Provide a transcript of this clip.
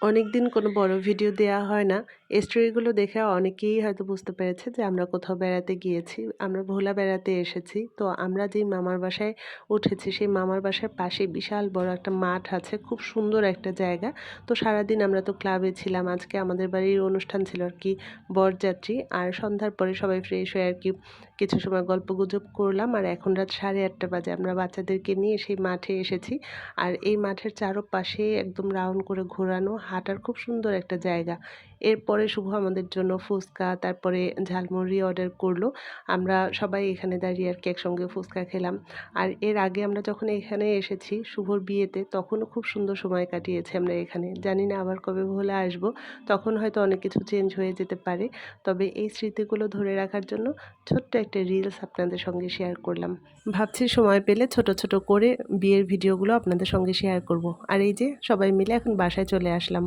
অনেকদিন কোনো বড় ভিডিও দেয়া হয় না। স্টোরিগুলো দেখে অনেকেই হয়তো বুঝতে পেরেছে যে আমরা কোথাও বেড়াতে গিয়েছি। আমরা ভোলা বেড়াতে এসেছি। তো আমরা যেই মামার বাসায় উঠেছি সেই মামার বাসার পাশেই বিশাল বড় একটা মাঠ আছে। খুব সুন্দর একটা জায়গা। তো সারাদিন আমরা তো ক্লাবে ছিলাম। আজকে আমাদের বাড়ির অনুষ্ঠান ছিল আরকি বরযাত্রী। আর সন্ধ্যার পরে সবাই ফ্রেশ হয়ে আরকি কিছু সময় গল্পগুজব করলাম। আর এখন রাত 8:30 বাজে। আমরা বাচ্চাদেরকে নিয়ে সেই মাঠে এসেছি। আর এই মাঠের চারপাশে একদম রাউন্ড করে ঘোরানো, হাঁটার খুব সুন্দর একটা জায়গা। এরপরে শুভ আমাদের জন্য ফুচকা, তারপরে ঝালমুড়ি অর্ডার করলো। আমরা সবাই এখানে দাঁড়িয়ে আরকি একসঙ্গে ফুচকা খেলাম। আর এর আগে আমরা যখন এখানে এসেছি শুভর বিয়েতে, তখনও খুব সুন্দর সময় কাটিয়েছি আমরা এখানে। জানি না আবার কবে ভোলে আসবো। তখন হয়তো অনেক কিছু চেঞ্জ হয়ে যেতে পারে। তবে এই স্মৃতিগুলো ধরে রাখার জন্য ছোট্ট একটা রিলস আপনাদের সঙ্গে শেয়ার করলাম। ভাবছি সময় পেলে ছোট, ছোট করে বিয়ের ভিডিওগুলো আপনাদের সঙ্গে শেয়ার করব। আর এই যে সবাই মিলে এখন বাসায় চলে আসলাম।